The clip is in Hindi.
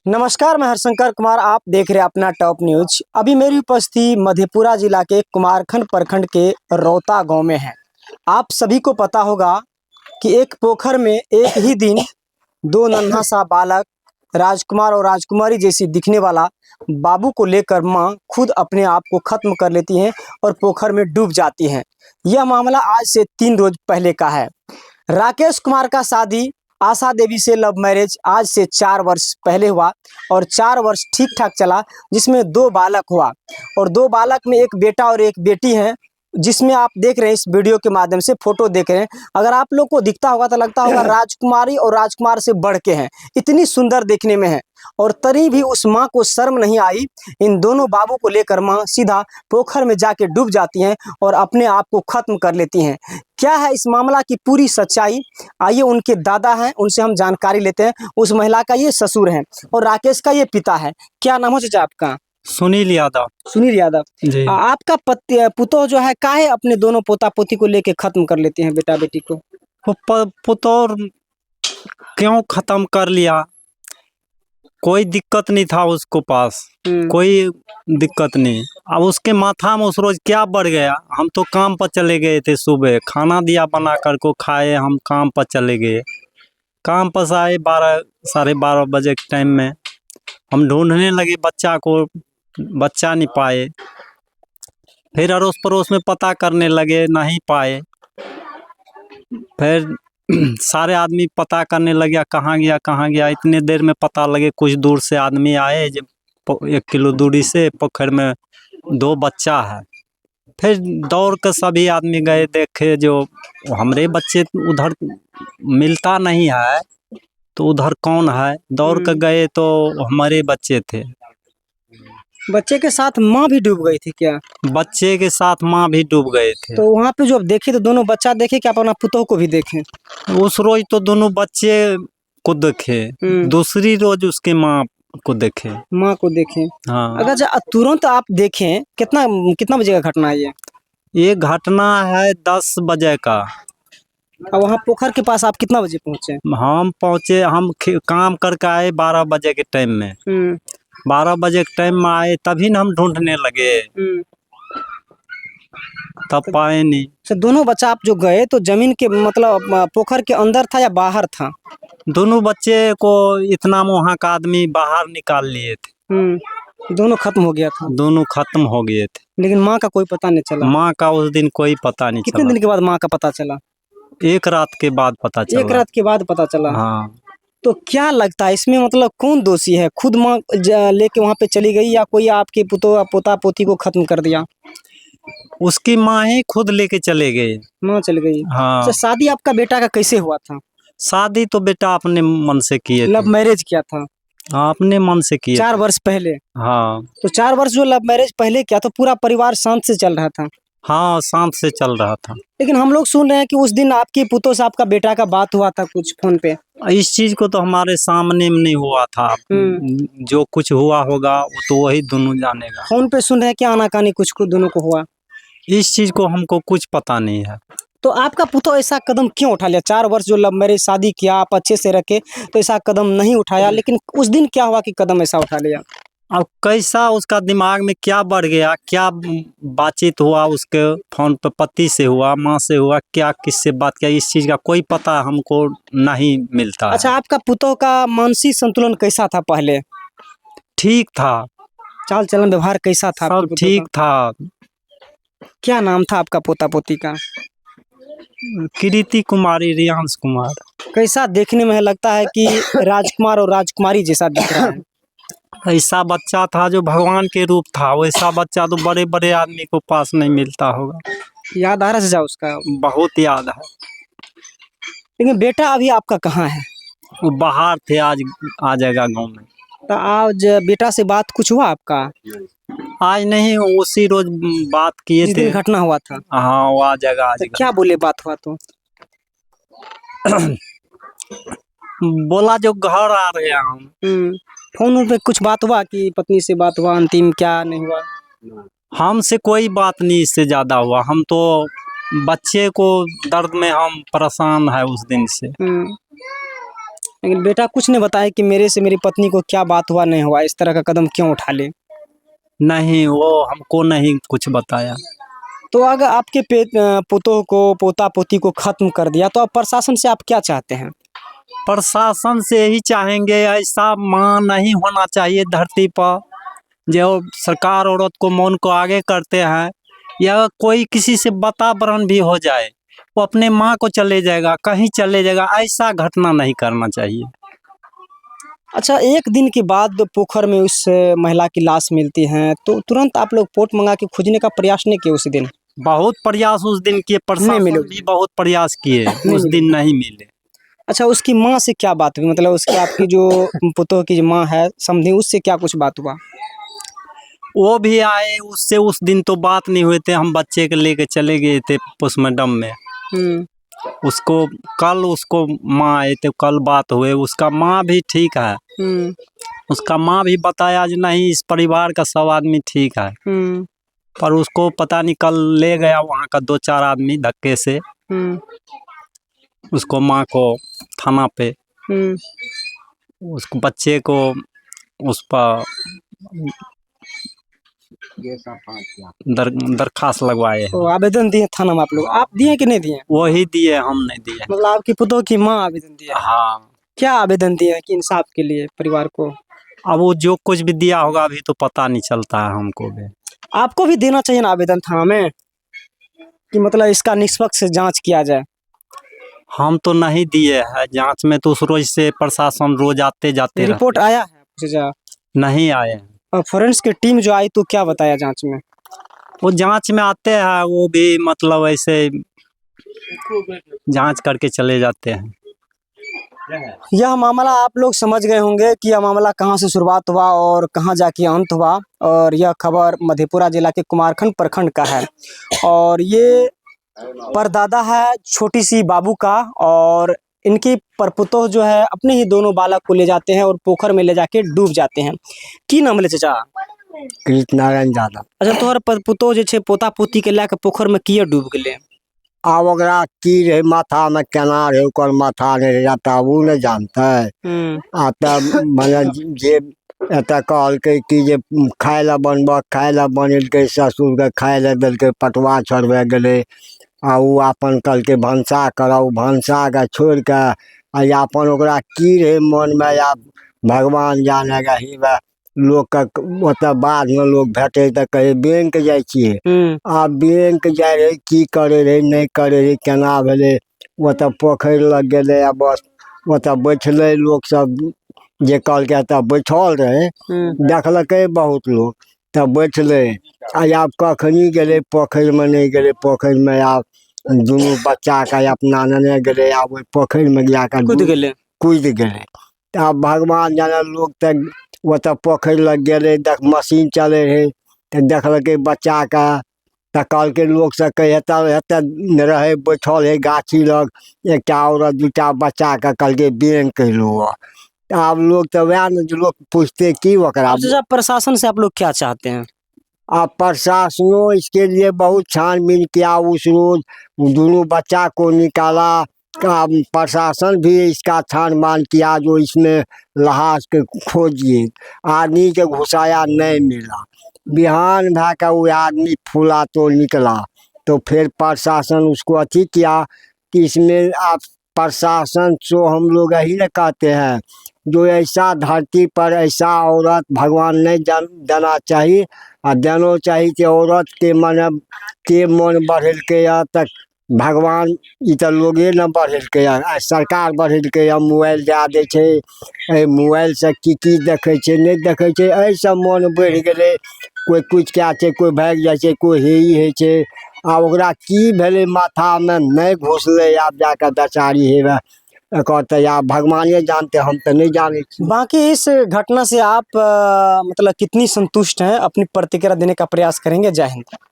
नमस्कार, मैं हरशंकर कुमार। आप देख रहे हैं अपना टॉप न्यूज। अभी मेरी उपस्थिति मधेपुरा जिला के कुमारखंड प्रखंड के रौता गांव में है। आप सभी को पता होगा कि एक पोखर में एक ही दिन दो नन्हा सा बालक राजकुमार और राजकुमारी जैसी दिखने वाला बाबू को लेकर मां खुद अपने आप को खत्म कर लेती हैं और पोखर में डूब जाती हैं। यह मामला आज से 3 रोज पहले का है। राकेश कुमार का शादी आशा देवी से लव मैरिज आज से 4 वर्ष पहले हुआ और 4 वर्ष ठीक ठाक चला, जिसमें 2 बालक हुआ और 2 बालक में एक बेटा और एक बेटी है, जिसमें आप देख रहे हैं इस वीडियो के माध्यम से फोटो देख रहे हैं। अगर आप लोग को दिखता होगा तो लगता होगा राजकुमारी और राजकुमार से बढ़ के हैं, इतनी सुंदर देखने में है। और तरी भी उस माँ को शर्म नहीं आई। इन दोनों बाबू को लेकर माँ सीधा पोखर में जाके डूब जाती हैं और अपने आप को खत्म कर लेती हैं। क्या है इस मामला की पूरी सच्चाई, आइए उनके दादा हैं, उनसे हम जानकारी लेते हैं। उस महिला का ये ससुर है और राकेश का ये पिता है। क्या नाम है चाचा आपका? सुनील यादव। सुनील यादव जी। आपका पुतोह जो है काहे अपने दोनों पोता पोती को लेके खत्म कर लेते हैं बेटा बेटी को? वो पुतौर क्यों खत्म कर लिया? कोई दिक्कत नहीं था उसको पास, कोई दिक्कत नहीं। अब उसके माथा में उस रोज क्या बढ़ गया। हम तो काम पर चले गए थे, सुबह खाना दिया बना कर को खाए, हम काम पर चले गए। काम पर से आए 12 साढ़े 12 बजे के टाइम में हम ढूंढने लगे बच्चा को, बच्चा नहीं पाए। फिर अड़ोस पड़ोस में पता करने लगे, नहीं पाए। फिर सारे आदमी पता करने लगे कहाँ गया। इतने देर में पता लगे, कुछ दूर से आदमी आए, जब 1 किलो दूरी से पोखर में 2 बच्चा है। फिर दौड़ कर सभी आदमी गए, देखे जो हमारे बच्चे उधर मिलता नहीं है, तो उधर कौन है। दौड़ कर गए तो हमारे बच्चे थे। बच्चे के साथ माँ भी डूब गई थी क्या? बच्चे के साथ माँ भी डूब गए थे। तो वहाँ पे जो आप देखे तो दोनों बच्चा देखे क्या अपना पुतोह को भी देखे? उस रोज तो दोनों बच्चे को देखे, दूसरी रोज उसके माँ को देखे। माँ को देखे। हाँ। अगर तुरंत आप देखें, कितना बजे का घटना है ये घटना है 10 बजे का। अब वहाँ पोखर के पास आप कितना बजे पहुँचे? हम पहुँचे, हम काम करके आए 12 बजे के टाइम में। 12 बजे के टाइम में आए, तभी ना हम ढूंढने लगे, तब पाए नहीं। तो दोनों बच्चा आप जो गए तो जमीन के मतलब पोखर के अंदर था या बाहर था? दोनों बच्चे को इतना वहाँ का आदमी बाहर निकाल लिए थे। दोनों खत्म हो गया था? दोनों खत्म हो गए थे, लेकिन माँ का कोई पता नहीं चला? माँ का उस दिन कोई पता नहीं चला। कितने दिन के बाद माँ का पता चला? 1 रात के बाद पता चला। 1 रात के बाद पता चला? हाँ। तो क्या लगता है इसमें, मतलब कौन दोषी है? खुद माँ लेके वहाँ पे चली गई या कोई आपके पोता पोती को खत्म कर दिया? उसकी माँ ही खुद लेके चले गए। माँ चल गई। हाँ। तो शादी आपका बेटा का कैसे हुआ था? शादी तो बेटा अपने मन से किए थे। लव मैरिज किया था? हाँ, अपने मन से किए। 4 वर्ष पहले? हाँ। तो 4 वर्ष जो लव मैरिज पहले किया तो पूरा परिवार शांत से चल रहा था? हाँ, शांत से चल रहा था। लेकिन हम लोग सुन रहे हैं कि उस दिन आपकी पुतों से आपका बेटा का बात हुआ था कुछ फोन पे। इस चीज को तो हमारे सामने में नहीं हुआ था। जो कुछ हुआ होगा वो तो वही दोनों जानेगा। फोन पे सुन रहे हैं कि आनाकानी कुछ दोनों को हुआ? इस चीज को हमको कुछ पता नहीं है। तो आपका पुतों ऐसा कदम क्यों उठा लिया? 4 वर्ष जो लव मैरिज शादी किया, आप अच्छे से रखे, तो ऐसा कदम नहीं उठाया, लेकिन उस दिन क्या हुआ कि कदम ऐसा उठा लिया? अब कैसा उसका दिमाग में क्या बढ़ गया, क्या बातचीत हुआ उसके फोन पे, पति से हुआ, माँ से हुआ, क्या किससे बात किया, इस चीज का कोई पता हमको नहीं मिलता। अच्छा, आपका पुतों का मानसिक संतुलन कैसा था पहले? ठीक था। चाल चलन व्यवहार कैसा था? सब ठीक था। क्या नाम था आपका पोता पोती का? कृति कुमारी, रियांश कुमार। कैसा देखने में लगता है कि राजकुमार और राजकुमारी जैसा दिख रहा है? ऐसा बच्चा था जो भगवान के रूप था। वैसा बच्चा तो बड़े बड़े आदमी को पास नहीं मिलता होगा। याद आ रहा है उसका? बहुत याद है। लेकिन बेटा अभी आपका कहाँ है? वो बाहर थे, आज आ जाएगा गांव में। तो आज बेटा से बात कुछ हुआ आपका? आज नहीं, उसी रोज बात किए थे। घटना हुआ था? हाँ, वो आ जाएगा आज। तो क्या बोले बात हुआ तो? बोला जो घर आ रहे हैं हम। फोन पे कुछ बात हुआ कि पत्नी से बात हुआ, अंतिम क्या नहीं हुआ? हमसे कोई बात नहीं इससे ज्यादा हुआ। हम तो बच्चे को दर्द में हम परेशान है उस दिन से। लेकिन बेटा कुछ नहीं बताया कि मेरे से मेरी पत्नी को क्या बात हुआ नहीं हुआ, इस तरह का कदम क्यों उठा ले? नहीं, वो हमको नहीं कुछ बताया। तो अगर आपके पोतों को पोता पोती को खत्म कर दिया तो अब प्रशासन से आप क्या चाहते हैं? प्रशासन से यही चाहेंगे, ऐसा माँ नहीं होना चाहिए धरती पर। जो सरकार औरत को मौन को आगे करते हैं, या कोई किसी से वातावरण भी हो जाए, वो अपने माँ को चले जाएगा, कहीं चले जाएगा, ऐसा घटना नहीं करना चाहिए। अच्छा, एक दिन के बाद पोखर में उस महिला की लाश मिलती है तो तुरंत आप लोग पोट मंगा के खोजने का प्रयास नहीं किए उस दिन? बहुत प्रयास उस दिन किए, प्रशासन मिले। भी बहुत प्रयास किए, उस मिले। दिन नहीं मिले। अच्छा, उसकी माँ से क्या बात हुई? मतलब उसकी आपकी जो पुतोह की जो माँ है समधी, उससे क्या कुछ बात हुआ? वो भी आए, उससे उस दिन तो बात नहीं हुए थे, हम बच्चे के लेके चले गए थे पोस्टमार्टम में। उसको कल उसको माँ आए थे, कल बात हुए, उसका माँ भी ठीक है। उसका माँ भी बताया जो नहीं, इस परिवार का सब आदमी ठीक है। पर उसको पता नहीं कल ले गया वहाँ का 2-4 आदमी धक्के से, उसको माँ को थाना पे, उसको बच्चे को उस पर दरखास्त लगवाए हैं। तो आवेदन दिए थाना में आप लोग? आप दिए कि नहीं दिए? वही दिए, हम नहीं दिए। मतलब आपकी पुतोह की माँ आवेदन दिया? हाँ, क्या आवेदन दिया है कि इंसाफ के लिए परिवार को? अब वो जो कुछ भी दिया होगा अभी तो पता नहीं चलता है हमको भी। आपको भी देना चाहिए ना आवेदन थाना में, कि मतलब इसका निष्पक्ष जांच किया जाए। हम तो नहीं दिए हैं जांच में, तो उस रोज से प्रशासन रोज आते जाते रिपोर्ट आया है आपसे? नहीं आए हैं। और फोरेंसिक की टीम जो आई तो क्या बताया जांच में? वो जांच में आते हैं, वो भी मतलब ऐसे जांच करके चले जाते हैं। यह मामला आप लोग समझ गए होंगे कि यह मामला कहां से शुरुआत हुआ और कहां जाके अंत हुआ। और यह खबर मधेपुरा जिला के कुमारखंड प्रखंड का है और ये परदादा है छोटी सी बाबू का। और इनकी परपुतोह जो है अपने ही दोनों बालक को ले जाते हैं और पोखर में ले जाके डूब जाते हैं। की नाम ले चाचा? कृष्ण नारायण यादव। अच्छा, तोहर परपुतोह जे छे पोता पोती के लेके पोखर में किए डूब गेले? आब ओकरा की रहे माथा में, केना रहे ओकर माथा रहे जाता वो नहीं जानते। आ तब माने जे एतऽ कहलकै कि जे खाय ला बनबऽ, खाय ला बनेलकै, ससुर के खाय ला देलकै, पटुआ छोड़बे गेलै आ उ अपन कहलकै भनसा करब, भनसा के छोड़ के आ अपन ओकरा की रहे मन में, या भगवान जाने रही बा। लोग के ओतऽ बाद में लोग भेटे तऽ कहे बैंक जाइ छियै। आ बैंक जाय रहे, की करे रहे नहीं करे रहे, केना भेले, ओतऽ पोखर लग गेले आ बस ओतऽ बैठले लोग सब, जे कहलकै एतऽ बैठल रहे, देखलकै बहुत लोग तब बैठले। आ आब कखनी गेले पोखर में, नहीं गेले पोखर में, आब दोनों बच्चा का अपना नेने गेले, आब ओइ पोखर में जाकर कूद गेले? कूद गेले। तब भगवान जाने, लोग तक ओतऽ पोखर लग गेले, देख मशीन चले रहे तो देखलकै बच्चा का, तो कहलकै लोग से कहे हेतै रहे बैठल है गाछी लग, एक औरत दूटा बच्चा का कहलकै बैंक कहलो। अब लोग तो वह न जो लोग पूछते की ओकरा। अच्छा, प्रशासन से आप लोग क्या चाहते हैं? अब प्रशासनों इसके लिए बहुत छानबीन किया, उस रोज दोनों बच्चा को निकाला। प्रशासन भी इसका छानबीन किया, जो इसमें लहास के खोजिए, आदमी के घुसाया नहीं मिला। बिहान भा का वो आदमी फूला तो निकला, तो फिर प्रशासन उसको अथी किया कि इसमें आप प्रशासन जो हम लोग यही न कहते हैं, जो ऐसा धरती पर ऐसा औरत भगवान नहीं देना चाहिए। आ देना चाहिए कि औरत के मन बढ़ेलकै तक भगवान ई तो लोगे न बढ़ेलकै, सरकार बढ़ेलकै, मोबाइल दे दै छै, मोबाइल से की देखे छै नहीं देखे छै, एहि सब मन बढ़ गेलै। कोई कुछ क्या छै, कोई भाग जाए छै, कोई हे ई है छै। आब ओकरा की भेलै माथा में नहीं घुसलै, आब जाकर बेचारी हेबे कहते आप भगवान जानते, हम तो नहीं जाने। बाकी इस घटना से आप मतलब कितनी संतुष्ट हैं? अपनी प्रतिक्रिया देने का प्रयास करेंगे। जय हिंद।